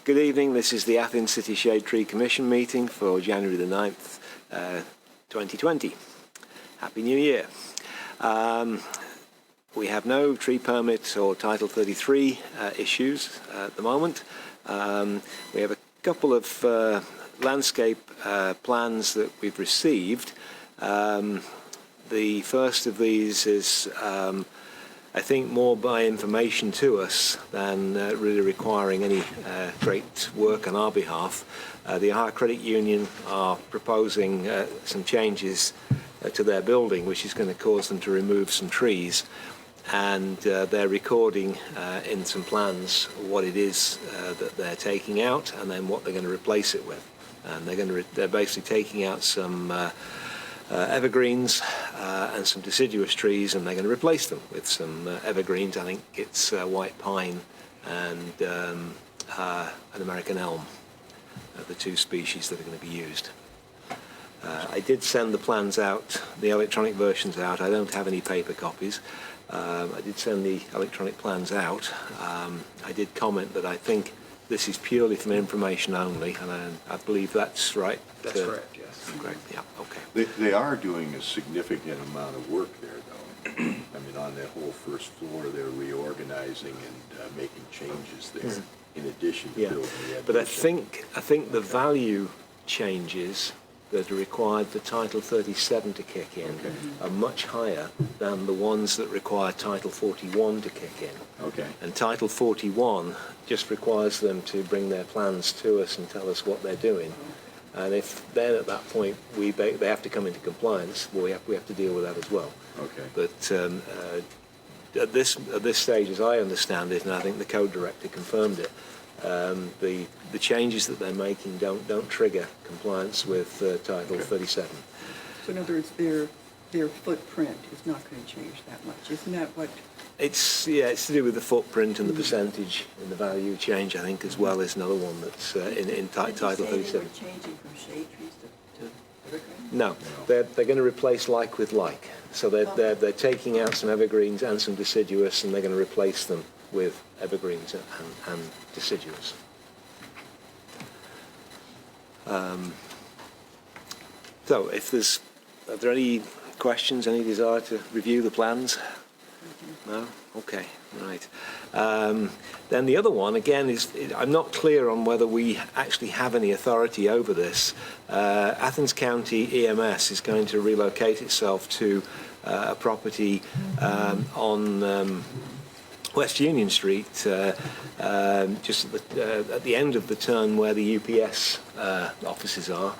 Good evening. This is the Athens City Shade Tree Commission meeting for January the 9th, 2020. Happy New Year. We have no tree permits or Title 33 issues at the moment. We have a couple of landscape plans that we've received. The first of these is I think more by information to us than really requiring any great work on our behalf. The Ohio Credit Union are proposing some changes to their building, which is going to cause them to remove some trees, and they're recording in some plans what it is that they're taking out and then what they're going to replace it with. And they're basically taking out some evergreens and some deciduous trees, and they're going to replace them with some evergreens. I think it's white pine and an American elm, the two species that are going to be used. I did send the plans out, the electronic versions out. I don't have any paper copies. I did send the electronic plans out. I did comment that I think this is purely for information only, and I believe that's right. That's correct, yes. Correct, yeah, okay. They are doing a significant amount of work there, though. I mean, on that whole first floor, they're reorganizing and making changes there, in addition to building the addition. But I think the value changes that are required for Title 37 to kick in are much higher than the ones that require Title 41 to kick in. Okay. And Title 41 just requires them to bring their plans to us and tell us what they're doing. And if then at that point they have to come into compliance, well, we have to deal with that as well. Okay. But at this stage, as I understand it, and I think the code director confirmed it, the changes that they're making don't trigger compliance with Title 37. So in other words, their footprint is not going to change that much. Isn't that what? It's to do with the footprint and the percentage and the value change, I think, as well as another one that's in Title 37. They were changing from shade trees to evergreens? No, they're going to replace like with like. So they're taking out some evergreens and some deciduous, and they're going to replace them with evergreens and deciduous. So are there any questions, any desire to review the plans? No? Okay, right. Then the other one, again, I'm not clear on whether we actually have any authority over this. Athens County EMS is going to relocate itself to a property on West Union Street, just at the end of the turn where the UPS offices are,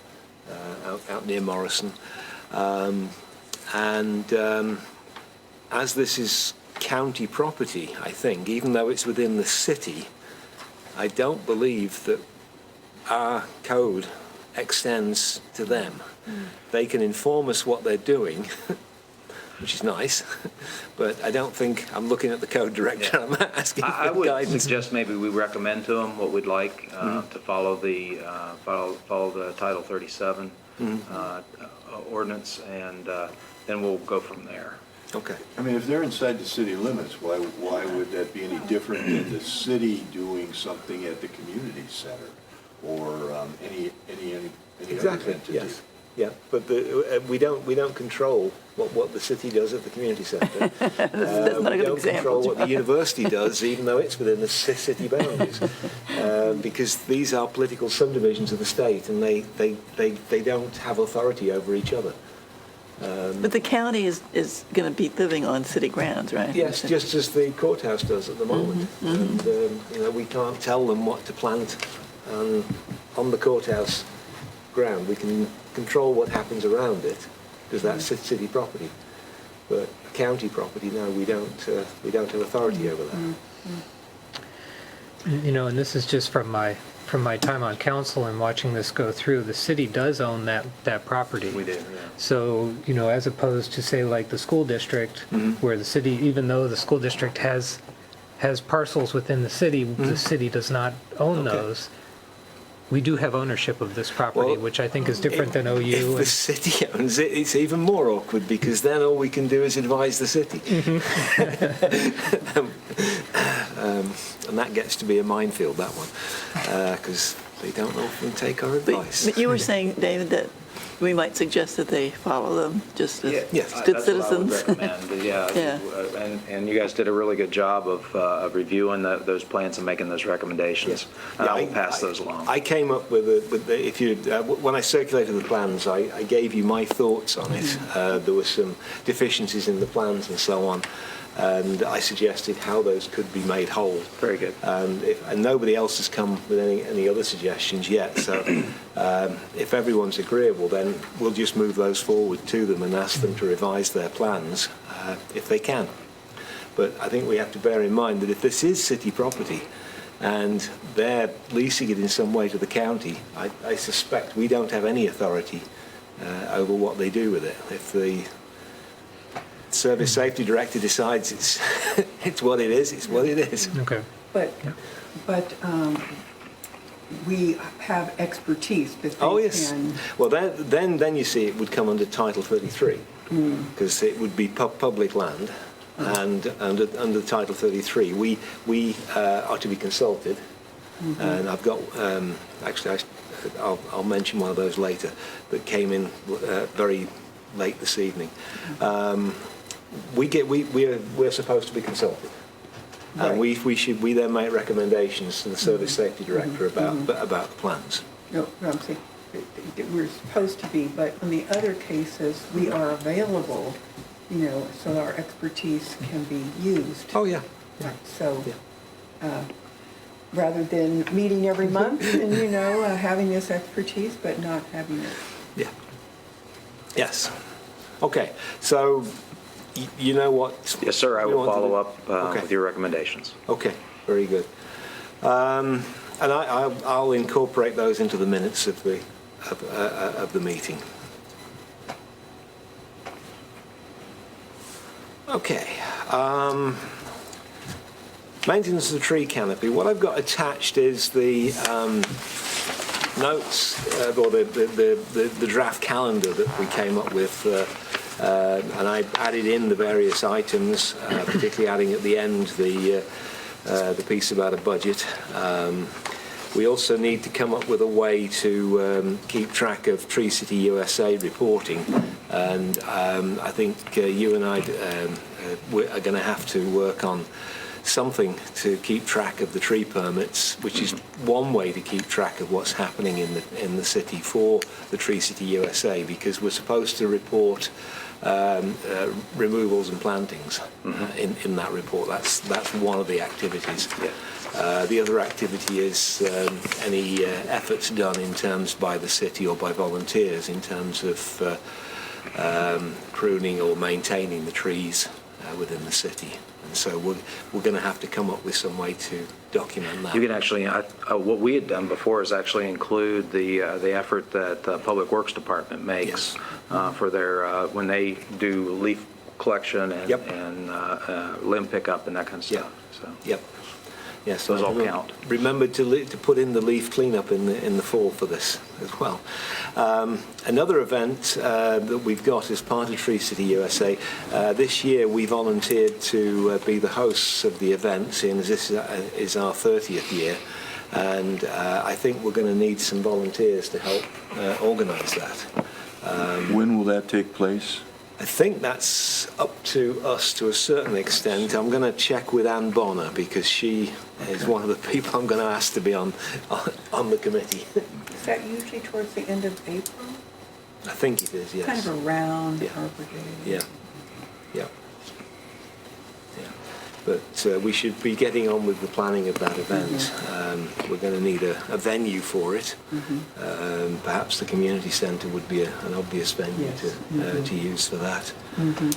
out near Morrison. As this is county property, I think, even though it's within the city, I don't believe that our code extends to them. They can inform us what they're doing, which is nice, but I don't think, I'm looking at the code director, I'm asking for I would guidance. suggest maybe we recommend to them what we'd like to follow the Title 37 ordinance, and then we'll go from there. Okay. I mean, if they're inside the city limits, why would that be any different than the city doing something at the community center or any Exactly. other entity? Yes. Yeah, but we don't control what the city does at the community centre. not a good don't example, control what the university does, even though it's within the city boundaries, because these are political subdivisions of the state, and they don't have authority over each other. But the county is going to be living on city grounds, right? Yes, just as the courthouse does at the moment. And we can't tell them what to plant on the courthouse ground. We can control what happens around it, because that's city property. But county property, no, we don't have authority over that. And this is just from my time on council and watching this go through. The city does own that property. We do, yeah. So, as opposed to, say, like the school district, where the city, even though the school district has parcels within the city does not own those. We do have ownership of this property, which I think is different than OU. If the city owns it, it's even more awkward, because then all we can do is advise the city. And that gets to be a minefield, that one, because they don't often take our advice. But you were saying, David, that we might suggest that they follow them just as Yes. good That's what I would citizens. recommend, yeah. Yeah. And you guys did a really good job of reviewing those plans and making those recommendations. And Yeah, I will pass those along. I came up with when I circulated the plans, I gave you my thoughts on it. There were some deficiencies in the plans and so on, and I suggested how those could be made whole. Very good. And nobody else has come with any other suggestions yet. So if everyone's agreeable, then we'll just move those forward to them and ask them to revise their plans if they can. But I think we have to bear in mind that if this is city property and they're leasing it in some way to the county, I suspect we don't have any authority over what they do with it. If the Service Safety Director decides it's what it is, it's what it is. Okay. But we have expertise that they Oh, yes. can. Well, then you see it would come under Title 33, because it would be public land, and under Title 33, we are to be consulted, and I've got actually I'll mention one of those later that came in very late this evening. We're supposed to be consulted. Right. And we then make recommendations to the Service Safety Director about the plans. No, I'm saying we're supposed to be, but in the other cases, we are available, so our expertise can be used. Oh yeah. Right, so, rather than meeting every month and, having this expertise, but not having it. Yeah. Yes. Okay. So you know what? Yes, sir, I we will want to follow do? up Okay. with your recommendations. Okay. Very good. And I'll incorporate those into the minutes of the meeting. Okay. Maintenance of the tree canopy. What I've got attached is the notes or the draft calendar that we came up with, and I added in the various items, particularly adding at the end the piece about a budget. We also need to come up with a way to keep track of Tree City USA reporting, and I think you and I are going to have to work on something to keep track of the tree permits, which is one way to keep track of what's happening in the city for the Tree City USA, because we're supposed to report removals and plantings in that report. That's one of the activities. Yeah. The other activity is any efforts done in terms by the city or by volunteers in terms of pruning or maintaining the trees within the city. And so we're going to have to come up with some way to document that. You can actually, what we had done before is actually include the effort that the Public Works Department makes for their, when they do leaf collection and limb pickup and that kind of stuff. So. Yep. Yes, Those all count. Remember to put in the leaf cleanup in the fall for this as well. Another event that we've got as part of Tree City USA, this year we volunteered to be the hosts of the event, seeing as this is our 30th year, and I think we're going to need some volunteers to help organise that. When will that take place? I think that's up to us to a certain extent. I'm going to check with Ann Bonner because she is one of the people I'm going to ask to be on the committee. Is that usually towards the end of April? I think it is, yes. Kind of around Yeah. Arbor Day. Yeah. Yeah. But we should be getting on with the planning of that event. We're going to need a venue for it. Perhaps the community centre would be an obvious venue to use for that. And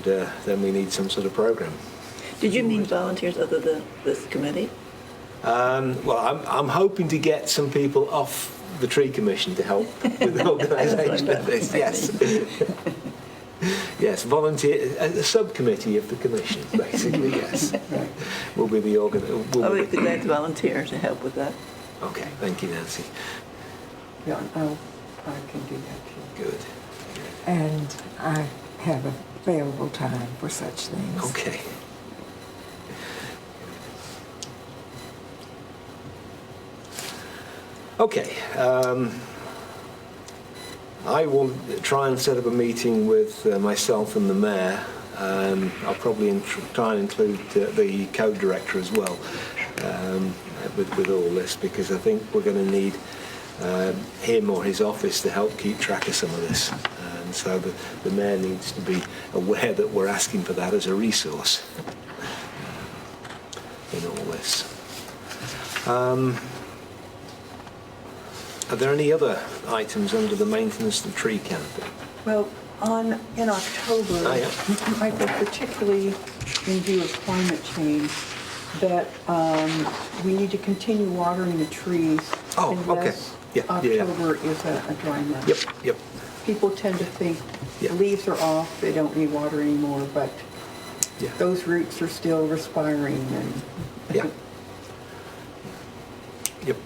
then we need some sort of programme. Did you mean volunteers other than this committee? Well, I'm hoping to get some people off the Tree Commission to help with the organisation of this. Yes. Yes, volunteer, a subcommittee of the commission, basically, yes. We'll be the I would be glad to volunteer to help with that. Okay, thank you, Nancy. Yeah, I can do that too. Good. And I have available time for such things. Okay. Okay. I will try and set up a meeting with myself and the mayor. I'll probably try and include the code director as well with all this, because I think we're going to need him or his office to help keep track of some of this. And so the mayor needs to be aware that we're asking for that as a resource in all this. Are there any other items under the maintenance of the tree canopy? Well, in October, Oh, yeah. I think particularly in view of climate change, that we need to continue watering the trees Oh, okay. unless Yeah, yeah. October is a dry month. Yep, yep. People tend to think Yeah. the leaves are off, they don't need water anymore, but Yeah. those roots are still respiring and Yeah. Yep.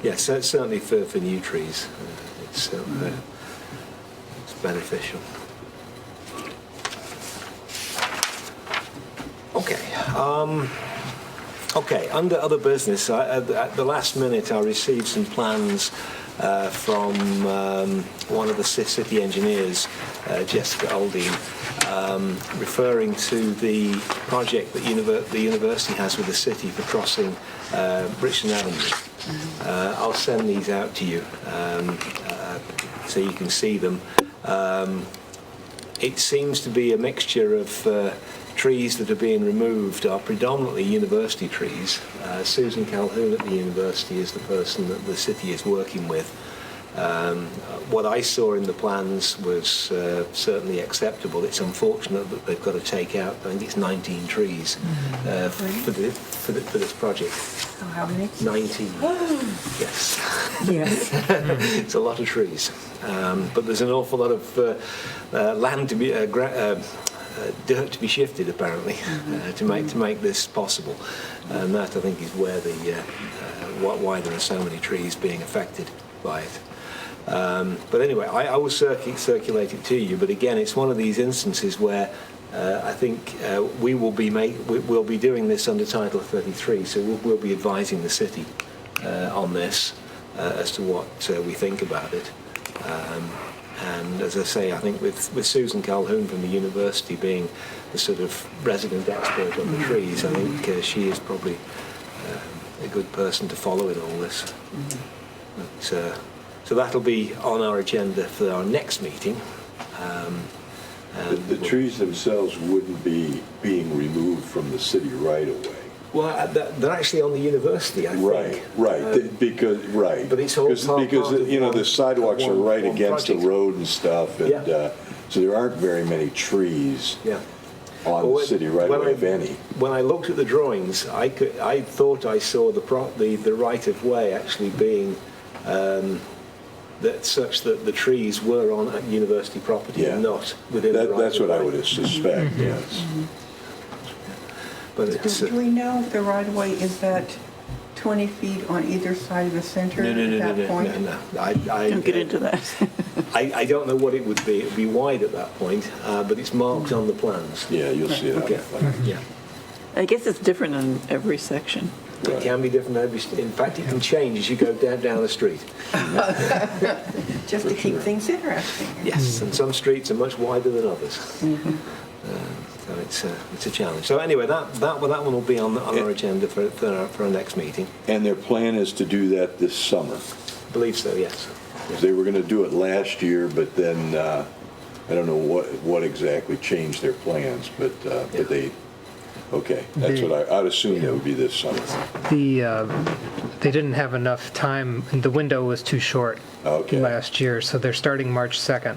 Yes, certainly for new trees, it's beneficial. Okay. Okay. Under other business, at the last minute, I received some plans from one of the city engineers, Jessica Aldine, referring to the project that the university has with the city for crossing Richmond Avenue. I'll send these out to you so you can see them. It seems to be a mixture of trees that are being removed are predominantly university trees. Susan Calhoun at the university is the person that the city is working with. What I saw in the plans was certainly acceptable. It's unfortunate that they've got to take out, I think it's 19 trees for this project. oh, how many? 19. Yes. Yes. It's a lot of trees. But there's an awful lot of land to be, dirt to be shifted apparently to make this possible. And that I think is where why there are so many trees being affected by it. But anyway, I will circulate it to you. But again, it's one of these instances where I think we'll be doing this under Title 33, so we'll be advising the city on this as to what we think about it. And as I say, I think with Susan Calhoun from the university being the sort of resident expert on the trees, I think she is probably a good person to follow in all this. But, so that'll be on our agenda for our next meeting. The trees themselves wouldn't be being removed from the city right away. Well, they're actually on the university, I think. Right, But it's all part of you know, the one- sidewalks are right one against the project. road and stuff, and Yeah. so there aren't very many trees Yeah. on Well, the city right when away, if any. When I looked at the drawings, I thought I saw the right of way actually being that such that the trees were on university property and not within the right That's of what I way. would suspect, yes. But it's Do we know if the right-of-way is that 20 feet on either side of the center at that point? no. Don't get into that. I don't know what it would be. It would be wide at that point, but it's marked on the plans. Yeah, you'll see it on Okay. the plan. Yeah. I guess it's different in every section. It can be different. In fact, it can change as you go down the street. Just to keep things interesting. Yes, and some streets are much wider than others. So it's a challenge. So anyway, that one will be on our agenda for our next meeting. And their plan is to do that this summer. I believe so. Yes. They were going to do it last year, but then I don't know what exactly changed their plans, but they. Okay, that's what I'd assume that would be this summer. They didn't have enough time, the window was too short last year, so they're starting March 2nd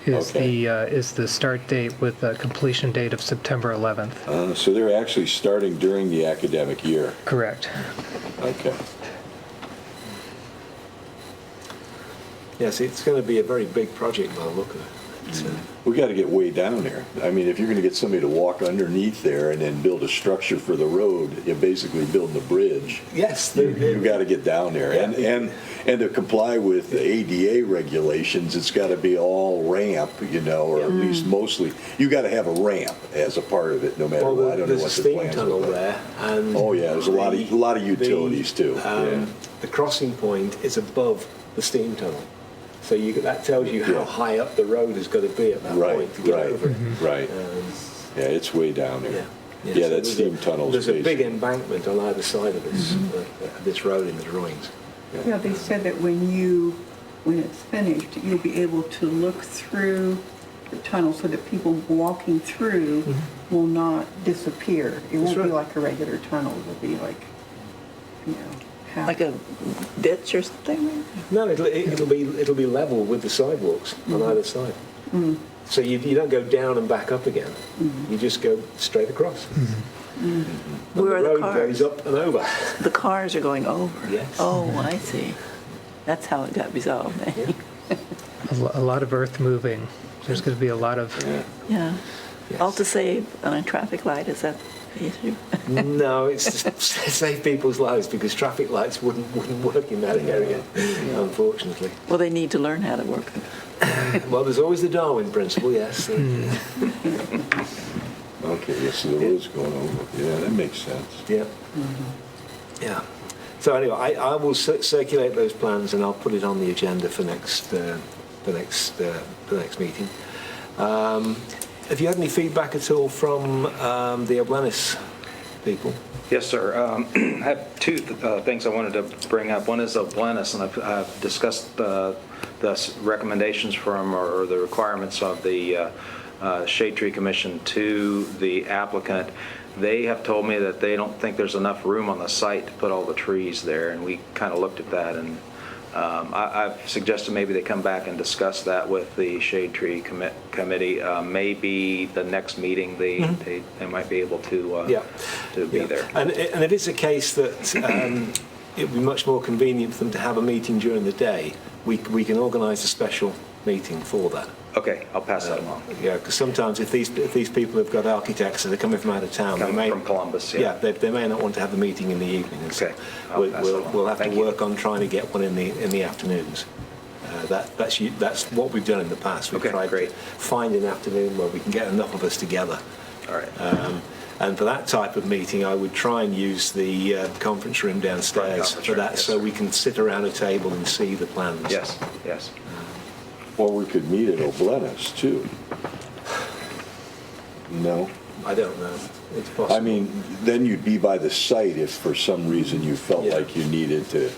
is the start date with a completion date of September 11th. So they're actually starting during the academic year. Correct. Okay. Yes, it's going to be a very big project by the look of it. We got to get way down there. I mean, if you're going to get somebody to walk underneath there and then build a structure for the road, you're basically building a bridge. Yes. You got to get down there. Yeah. And to comply with the ADA regulations, it's got to be all ramp, or at least mostly. You got to have a ramp as a part of it, no matter what. I don't know there's what a the steam plans tunnel look like. there. And Oh, yeah, there's a lot of utilities, too. The crossing point is above the steam tunnel. So that tells you how high up the road is going to be at that point to get over it. Right. Yeah, it's way down there. Yeah, Yeah, so that steam tunnel. There's a big embankment on either side of this road in the drawings. Yeah, they said that when it's finished, you'll be able to look through the tunnel so that people walking through will not disappear. It won't be right. like a regular tunnel. It'll be like, half. Like a ditch or something? No, it'll be level with the sidewalks on either side. So you don't go down and back up again. You just go straight across. And Where are the road cars? goes up and over. The cars are going over? Yes. Oh, I see. That's how it got resolved. A lot of earth moving. There's going to be a lot of. Yeah. Yes. All to save on a traffic light, is that the issue? No, it's just to save people's lives because traffic lights wouldn't work in that area, unfortunately. Well, they need to learn how to work. Well, there's always the Darwin principle, yes. Okay, yes, so the road's going over. Yeah, that makes sense. Yeah. Yeah. So anyway, I will circulate those plans and I'll put it on the agenda for the next meeting. Have you had any feedback at all from the Oblenis people? Yes, sir. I have two things I wanted to bring up. One is Oblenis, and I've discussed the recommendations from or the requirements of the Shade Tree Commission to the applicant. They have told me that they don't think there's enough room on the site to put all the trees there, and we kind of looked at that, and I've suggested maybe they come back and discuss that with the Shade Tree Committee. Maybe the next meeting they might be able to be there. And if it's a case that it would be much more convenient for them to have a meeting during the day, we can organise a special meeting for that. Okay, I'll pass that along. Yeah, because sometimes if these people have got architects that are coming from out of town, From Columbus, they may not want to have the meeting in the evening. And Okay, so I'll pass it along. we'll have Thank to you. work on trying to get one in the afternoons. That's what we've done in the past. We've Okay, tried great. to find an afternoon where we can get enough of us together. All right. And for that type of meeting, I would try and use the conference room downstairs Conference for room, that, yes, so sir. we can sit around a table and see the plans. Yes, yes. Or we could meet at Oblenis, too. No? I don't know. It's possible. I mean, then you'd be by the site if for some reason you felt like you needed to.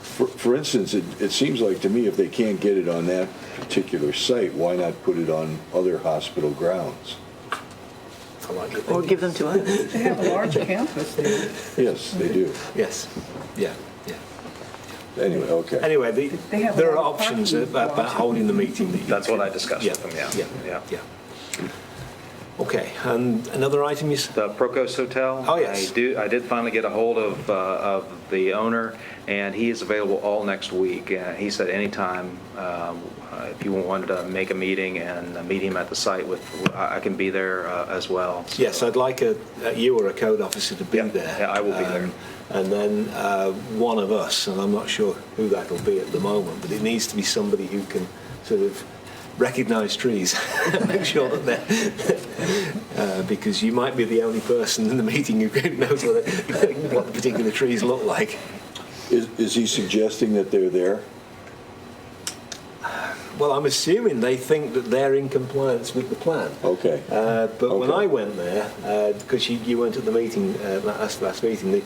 For instance, it seems like to me if they can't get it on that particular site, why not put it on other hospital grounds? I like your Or thinking. give them to us. They have a large campus there. Yes, they do. Yes. Yeah. Anyway, okay. Anyway, They have a there are lot of options parking about lots. holding the meeting. That you That's what can- I discussed with them, yeah. Okay, and another item you The Procos Hotel. Oh, yes. I did finally get a hold of the owner, and he is available all next week. He said anytime, if you wanted to make a meeting and meet him at the site, I can be there as well. So- Yes, I'd like you or a code officer to be there. Yeah, I will be there. And then one of us, and I'm not sure who that'll be at the moment, but it needs to be somebody who can sort of recognise trees, make sure that they're, because you might be the only person in the meeting who knows what the particular trees look like. Is he suggesting that they're there? Well, I'm assuming they think that they're in compliance with the plan. Okay. But when I went there, because you weren't at the meeting, last meeting,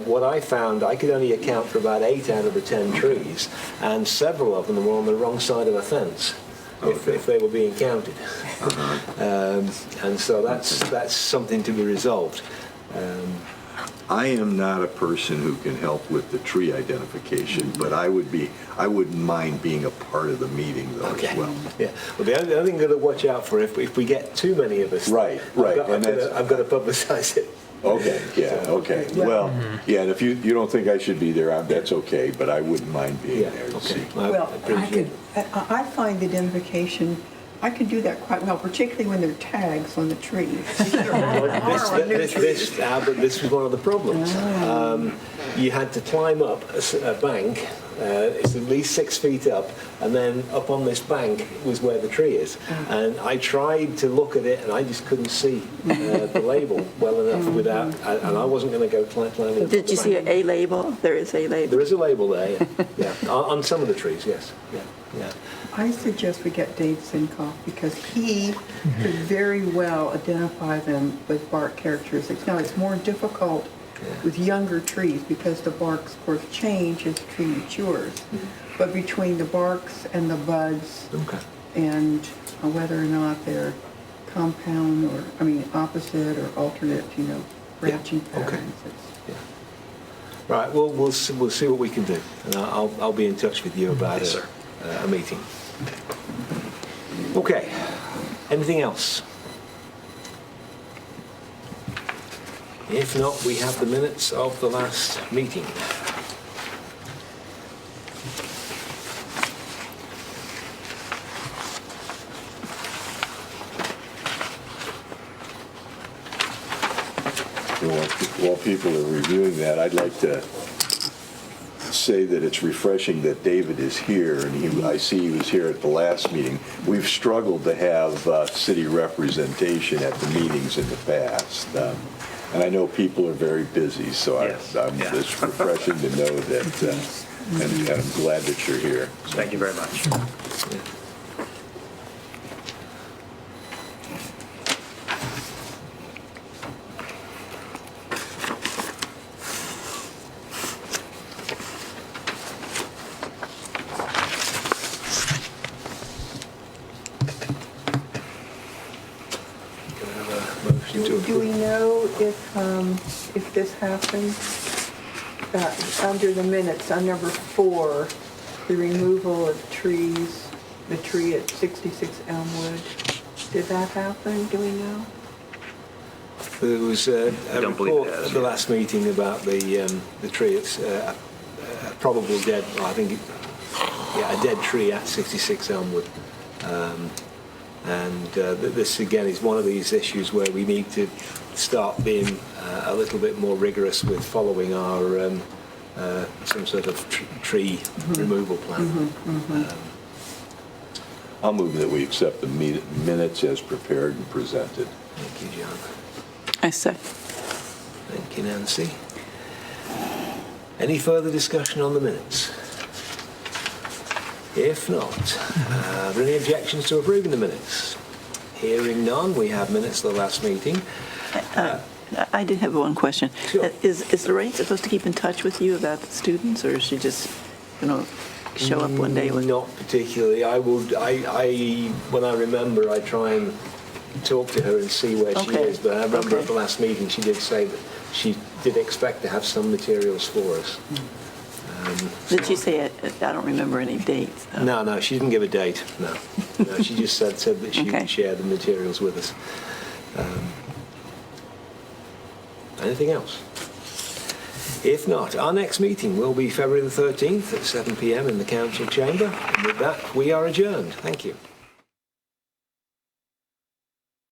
what I found, I could only account for about 8 out of the 10 trees, and several of them were on the wrong side of a fence. If they were being counted. And so that's something to be resolved. I am not a person who can help with the tree identification, but I wouldn't mind being a part of the meeting though as well. Yeah. Well, the only thing to watch out for if we get too many of us. Right. I've got to publicise it. Okay, yeah, okay. Well, yeah, and if you don't think I should be there, that's okay, but I wouldn't mind being Yeah. there to Okay. see. Well, appreciate it. I find identification I can do that quite well, particularly when there are tags on the trees. But this was one of the problems. You had to climb up a bank. It's at least 6 feet up, and then up on this bank was where the tree is. And I tried to look at it, and I just couldn't see the label well enough without. And I wasn't going to go climbing. Up Did you the see bank. a label? There is a label. There is a label there. Yeah, yeah. On some of the trees, yes. Yeah, yeah. I suggest we get Dave Sinkoff because he could very well identify them with bark characteristics. Now, it's more difficult with younger trees because the barks, of course, change as the tree matures. But between the barks and the buds and whether or not they're compound or, opposite or alternate, branching patterns. Yeah. Right, well, we'll see what we can do. And I'll be in touch with you about a meeting. Okay. Anything else? If not, we have the minutes of the last meeting. While people are reviewing that, I'd like to say that it's refreshing that David is here, and I see he was here at the last meeting. We've struggled to have city representation at the meetings in the past, and I know people are very busy, so it's refreshing to know that, and I'm glad that you're here. Thank you very much. Do we know if this happened? Under the minutes, on number 4, the removal of trees, the tree at 66 Elmwood. Did that happen? Do we know? There was a don't believe report it has, at the yeah. last meeting about the tree. It's a probable dead, I think, a dead tree at 66 Elmwood. This again is one of these issues where we need to start being a little bit more rigorous with following our some sort of tree removal plan. I'll move that we accept the minutes as prepared and presented. Thank you, John. I say. Thank you, Nancy. Any further discussion on the minutes? If not, are there any objections to approving the minutes? Hearing none, we have minutes of the last meeting. I did have one question. Sure. Is Lorraine supposed to keep in touch with you about the students, or is she just, show up one day with? Not particularly. When I remember, I try and talk to her and see where she is. But I remember at the last meeting, she did say that she did expect to have some materials for us. Did she say it? I don't remember any dates. Though. No, she didn't give a date. No, she just said that she would share the materials with us. Anything else? If not, our next meeting will be February the 13th at 7 p.m. in the council chamber. And with that, we are adjourned. Thank you.